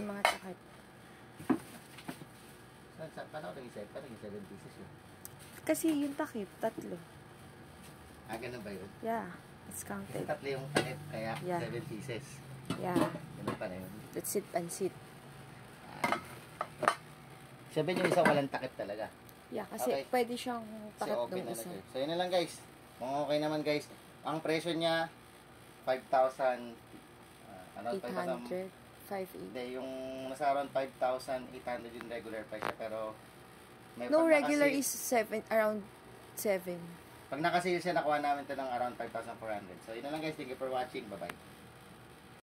yung mga takip. Paano ko nag-isip? Paano naging 7 pieces yun? Kasi yung takip, 3. Ganun ba yun? Yeah, it's Kasi counted. 3 yung takip, kaya Yeah. 7 pieces. Yeah, Ganun pala yun. that's it, pansit. 7 yung isa walang takip talaga. Yeah, kasi Okay. pwede siyang Kasi takip okay ng na isa. lang. So, yun na lang guys. Kung okay naman guys, ang presyo niya, 5,000, around 5,000. 800, 580. Hindi, yung nasa around 5,800 yung regular price niya. Pero, may No, pag regular nakasale- is 7, around 7. Pag nakasale siya, nakuha namin ito ng around 5,400. So, yun na lang guys. Thank you for watching. Bye-bye.